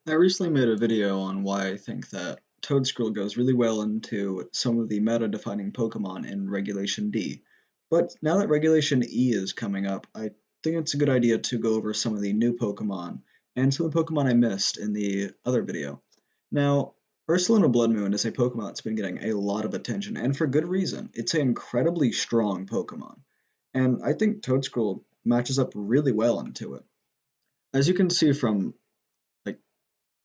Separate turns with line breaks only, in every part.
I recently made a video on why I think that Toedscruel goes really well into some of the meta-defining Pokemon in Regulation D. But now that Regulation E is coming up, I think it's a good idea to go over some of the new Pokemon and some of the Pokemon I missed in the other video. Now, Ursaluna Blood Moon is a Pokemon that's been getting a lot of attention, and for good reason. It's an incredibly strong Pokemon, and I think Toedscruel matches up really well into it. As you can see from like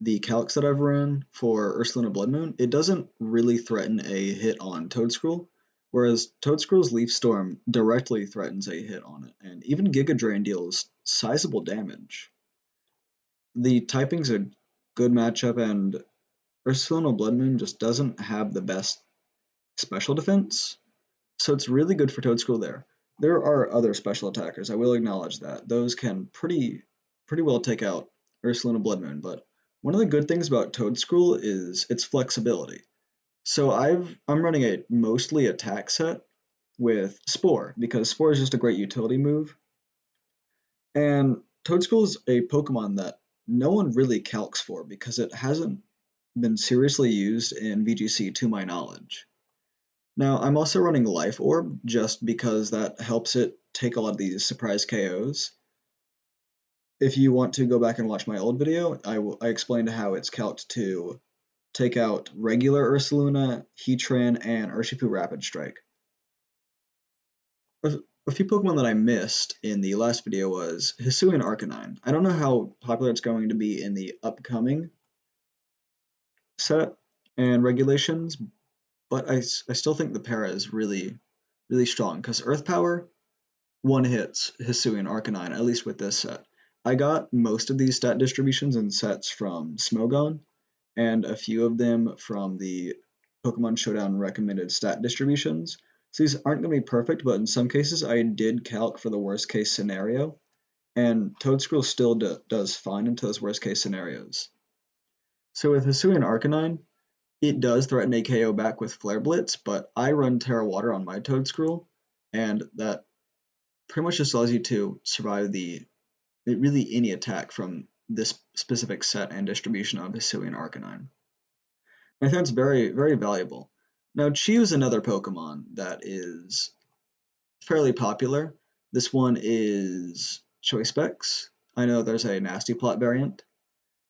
the calcs that I've run for Ursaluna Blood Moon, it doesn't really threaten a hit on Toedscruel, whereas Toedscruel's Leaf Storm directly threatens a hit on it, and even Giga Drain deals sizable damage. The typing's a good matchup, and Ursaluna Blood Moon just doesn't have the best special defense, so it's really good for Toedscruel there. There are other special attackers, I will acknowledge that. Those can pretty well take out Ursaluna Blood Moon, but one of the good things about Toedscruel is its flexibility. So I'm running a mostly attack set with Spore, because Spore is just a great utility move. And Toedscruel is a Pokemon that no one really calcs for because it hasn't been seriously used in VGC to my knowledge. Now, I'm also running Life Orb just because that helps it take a lot of these surprise KOs. If you want to go back and watch my old video, I explained how it's calced to take out regular Ursaluna, Heatran, and Urshifu Rapid Strike. A few Pokemon that I missed in the last video was Hisuian Arcanine. I don't know how popular it's going to be in the upcoming set and regulations, but I still think the para is really strong because Earth Power one hits Hisuian Arcanine, at least with this set. I got most of these stat distributions and sets from Smogon, and a few of them from the Pokemon Showdown recommended stat distributions. So these aren't going to be perfect, but in some cases I did calc for the worst case scenario, and Toedscruel still does fine into those worst case scenarios. So with Hisuian Arcanine, it does threaten a KO back with Flare Blitz, but I run Tera Water on my Toedscruel, and that pretty much just allows you to survive really any attack from this specific set and distribution of Hisuian Arcanine. I think it's very valuable. Now, Chiyu is another Pokemon that is fairly popular. This one is Choice Specs. I know there's a Nasty Plot variant,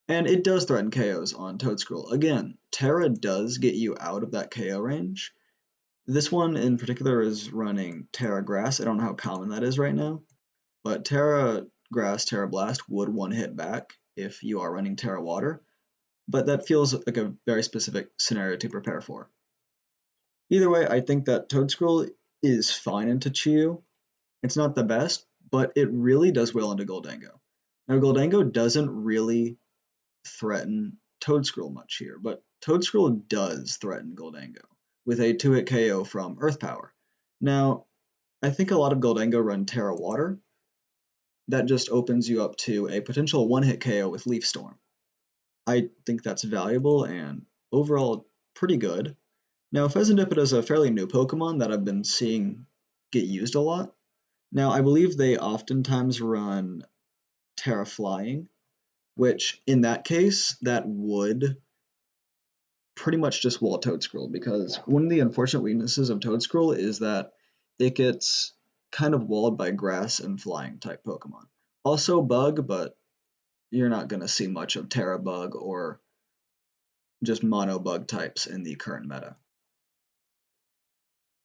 and it does threaten KOs on Toedscruel. Again, Tera does get you out of that KO range. This one in particular is running Tera Grass. I don't know how common that is right now, but Tera Grass, Tera Blast would one hit back if you are running Tera Water, but that feels like a very specific scenario to prepare for. Either way, I think that Toedscruel is fine into Chiyu. It's not the best, but it really does well into Goldango. Now, Goldango doesn't really threaten Toedscruel much here, but Toedscruel does threaten Goldango with a 2-hit KO from Earth Power. Now, I think a lot of Goldango run Tera Water. That just opens you up to a potential 1-hit KO with Leaf Storm. I think that's valuable and overall pretty good. Now, Fezandipita is a fairly new Pokemon that I've been seeing get used a lot. Now, I believe they oftentimes run Tera Flying, which in that case, that would pretty much just wall Toedscruel, because one of the unfortunate weaknesses of Toedscruel is that it gets kind of walled by grass and flying type Pokemon. Also Bug, but you're not going to see much of Tera Bug or just mono bug types in the current meta.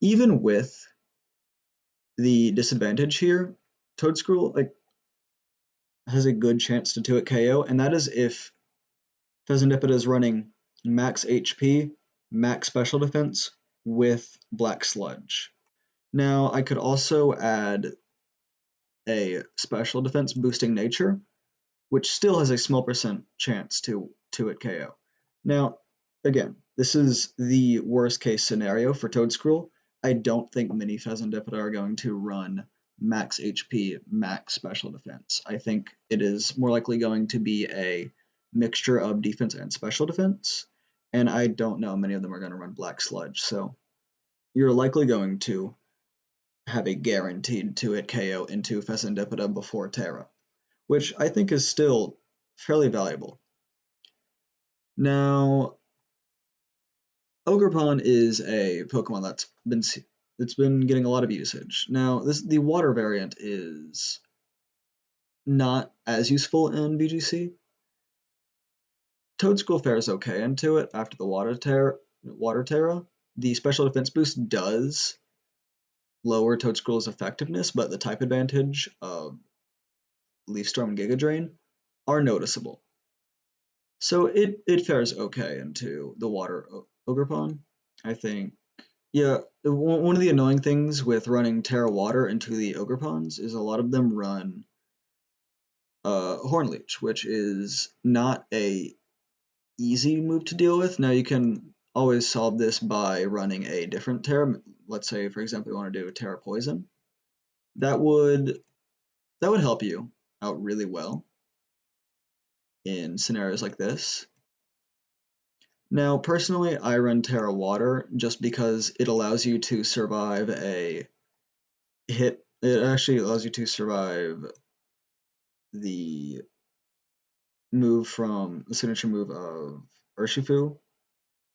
Even with the disadvantage here, Toedscruel has a good chance to 2-hit KO, and that is if Fezandipita is running max HP, max special defense with Black Sludge. Now, I could also add a special defense boosting nature, which still has a small percent chance to 2-hit KO. Now, again, this is the worst case scenario for Toedscruel. I don't think many Fezandipita are going to run max HP, max special defense. I think it is more likely going to be a mixture of defense and special defense, and I don't know many of them are going to run Black Sludge, so you're likely going to have a guaranteed 2-hit KO into Fezandipita before Tera, which I think is still fairly valuable. Now, Ogerpon is a Pokemon that's been getting a lot of usage. Now, the water variant is not as useful in VGC. Toedscruel fares okay into it after the Water Tera. The special defense boost does lower Toedscruel's effectiveness, but the type advantage of Leaf Storm and Giga Drain are noticeable. So it fares okay into the water Ogerpon. I think, yeah, one of the annoying things with running Tera Water into the Ogerpons is a lot of them run Horn Leech, which is not a easy move to deal with. Now you can always solve this by running a different Tera. Let's say, for example, you want to do a Tera Poison. That would help you out really well in scenarios like this. Now, personally, I run Tera Water just because it allows you to survive a hit. It actually allows you to survive the signature move of Urshifu.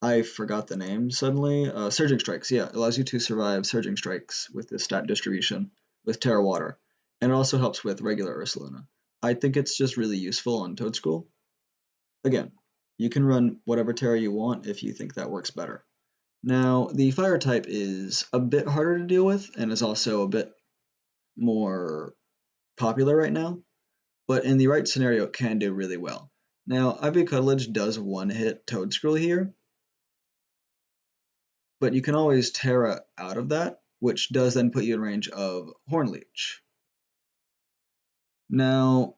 I forgot the name suddenly. Surging Strikes, yeah, it allows you to survive Surging Strikes with the stat distribution with Tera Water. And it also helps with regular Ursaluna. I think it's just really useful on Toedscruel. Again, you can run whatever Tera you want if you think that works better. Now, the Fire type is a bit harder to deal with and is also a bit more popular right now, but in the right scenario, it can do really well. Now, Ivy Cuddledge does one-hit Toedscruel here, but you can always Tera out of that, which does then put you in range of Horn Leech. Now,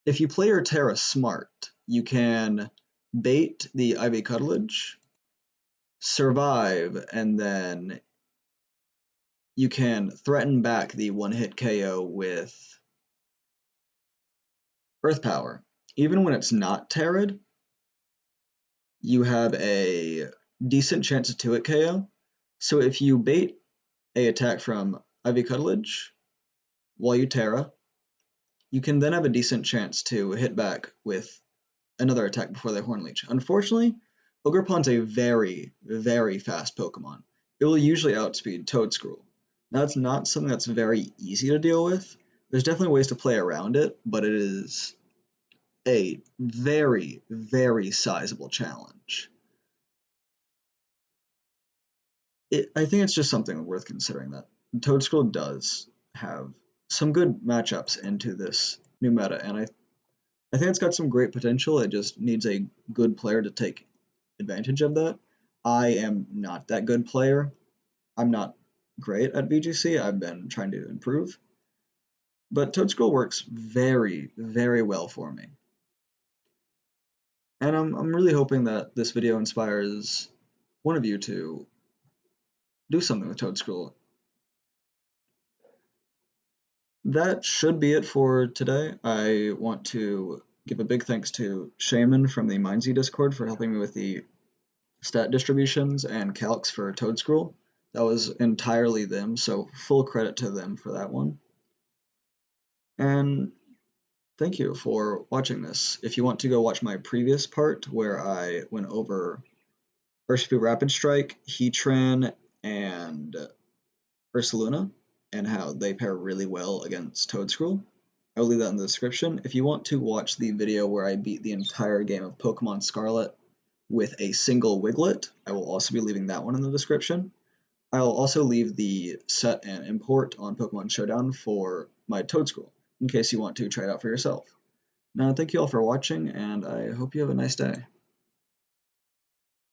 if you play your Tera smart, you can bait the Ivy Cuddledge, survive, and then you can threaten back the one-hit KO with Earth Power. Even when it's not Terrid, you have a decent chance of 2-hit KO. So if you bait a attack from Ivy Cuddledge while you Tera, you can then have a decent chance to hit back with another attack before they Horn Leech. Unfortunately, Ogerpon's a very, very fast Pokemon. It will usually outspeed Toedscruel. Now, it's not something that's very easy to deal with. There's definitely ways to play around it, but it is a very, very sizable challenge. I think it's just something worth considering that Toedscruel does have some good matchups into this new meta, and I think it's got some great potential. It just needs a good player to take advantage of that. I am not that good player. I'm not great at VGC. I've been trying to improve. But Toedscruel works very, very well for me. And I'm really hoping that this video inspires one of you to do something with Toedscruel. That should be it for today. I want to give a big thanks to Shaman from the Mindsy Discord for helping me with the stat distributions and calcs for Toedscruel. That was entirely them, so full credit to them for that one. And thank you for watching this. If you want to go watch my previous part where I went over Urshifu Rapid Strike, Heatran, and Ursaluna, and how they pair really well against Toedscruel, I'll leave that in the description. If you want to watch the video where I beat the entire game of Pokemon Scarlet with a single Wiglet, I will also be leaving that one in the description. I'll also leave the set and import on Pokemon Showdown for my Toedscruel, in case you want to try it out for yourself. Now, thank you all for watching, and I hope you have a nice day.